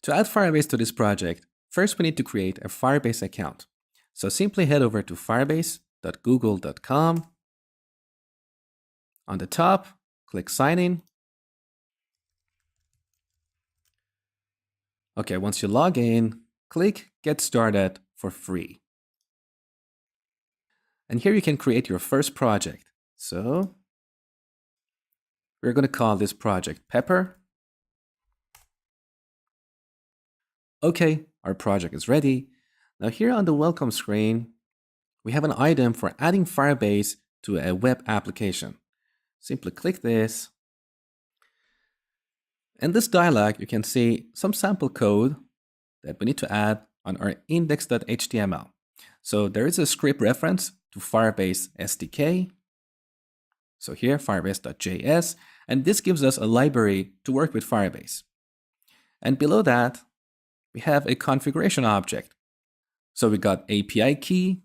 To add Firebase to this project, first we need to create a Firebase account. So simply head over to firebase.google.com. On the top, click Sign In. Okay, once you log in, click Get Started for free. And here you can create your first project. So we're going to call this project Pepper. Okay, our project is ready. Now here on the welcome screen, we have an item for adding Firebase to a web application. Simply click this. In this dialog, you can see some sample code that we need to add on our index.html. So there is a script reference to Firebase SDK. So here, firebase.js, and this gives us a library to work with Firebase. And below that, we have a configuration object. So we got API key,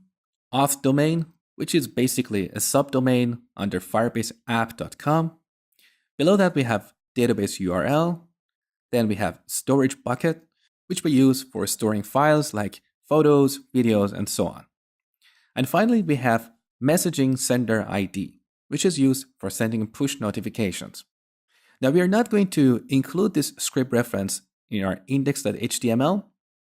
auth domain, which is basically a subdomain under firebaseapp.com. Below that, we have database URL. Then we have storage bucket, which we use for storing files like photos, videos, and so on. And finally, we have messaging sender ID, which is used for sending push notifications. Now, we are not going to include this script reference in our index.html.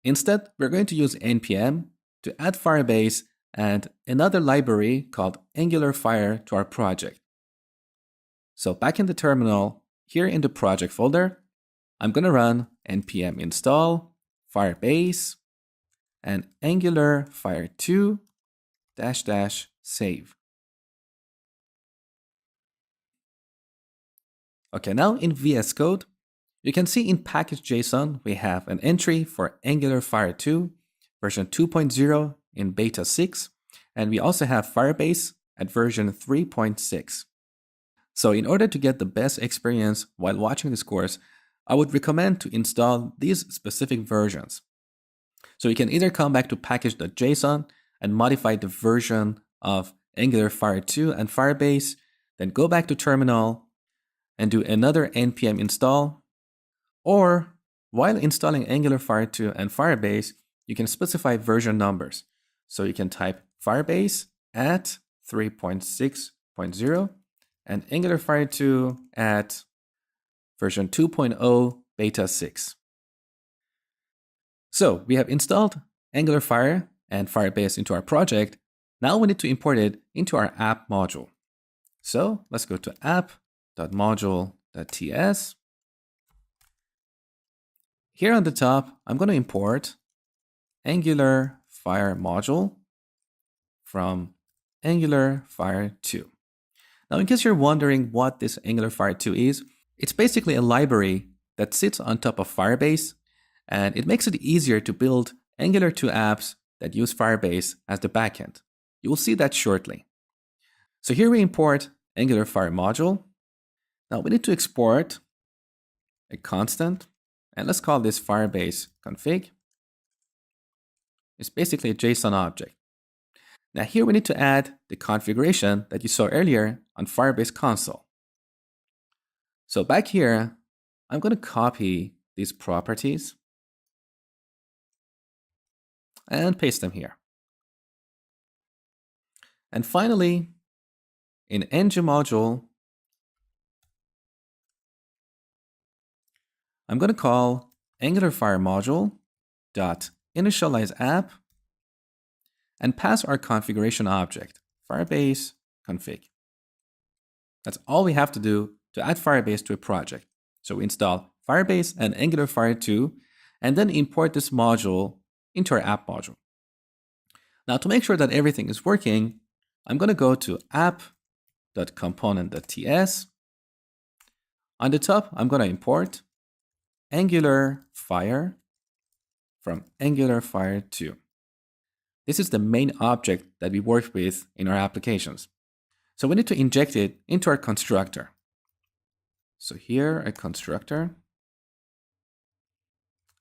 Instead, we're going to use npm to add Firebase and another library called AngularFire to our project. So back in the terminal, here in the project folder, I'm going to run npm install Firebase and AngularFire2 -- save. Okay, now in VS Code, you can see in package.json, we have an entry for AngularFire2 version 2.0 in beta 6, and we also have Firebase at version 3.6. So in order to get the best experience while watching this course, I would recommend to install these specific versions. So you can either come back to package.json and modify the version of AngularFire2 and Firebase, then go back to terminal and do another npm install. Or while installing AngularFire2 and Firebase, you can specify version numbers. So you can type Firebase at 3.6.0 and AngularFire2 at version 2.0 beta 6. So we have installed AngularFire and Firebase into our project. Now we need to import it into our app module. So let's go to app.module.ts. Here on the top, I'm going to import AngularFire module from AngularFire2. Now, in case you're wondering what this AngularFire2 is, it's basically a library that sits on top of Firebase, and it makes it easier to build Angular 2 apps that use Firebase as the backend. You will see that shortly. So here we import AngularFire module. Now we need to export a constant, and let's call this Firebase config. It's basically a JSON object. Now here we need to add the configuration that you saw earlier on Firebase console. So back here, I'm going to copy these properties and paste them here. And finally, in ng module, I'm going to call AngularFire module.initializeApp and pass our configuration object, Firebase config. That's all we have to do to add Firebase to a project. So we install Firebase and AngularFire2 and then import this module into our app module. Now to make sure that everything is working, I'm going to go to app.component.ts. On the top, I'm going to import AngularFire from AngularFire2. This is the main object that we work with in our applications. So we need to inject it into our constructor. So here, a constructor,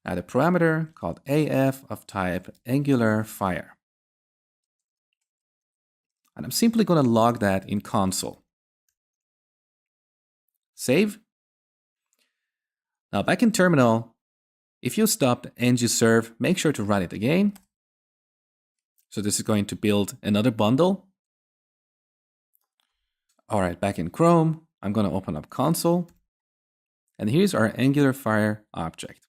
add a parameter called AF of type AngularFire. And I'm simply going to log that in console. Save. Now back in terminal, If you stopped ng-serve, make sure to run it again. So this is going to build another bundle. All right, back in Chrome, I'm going to open up console. And here's our Angular Fire object.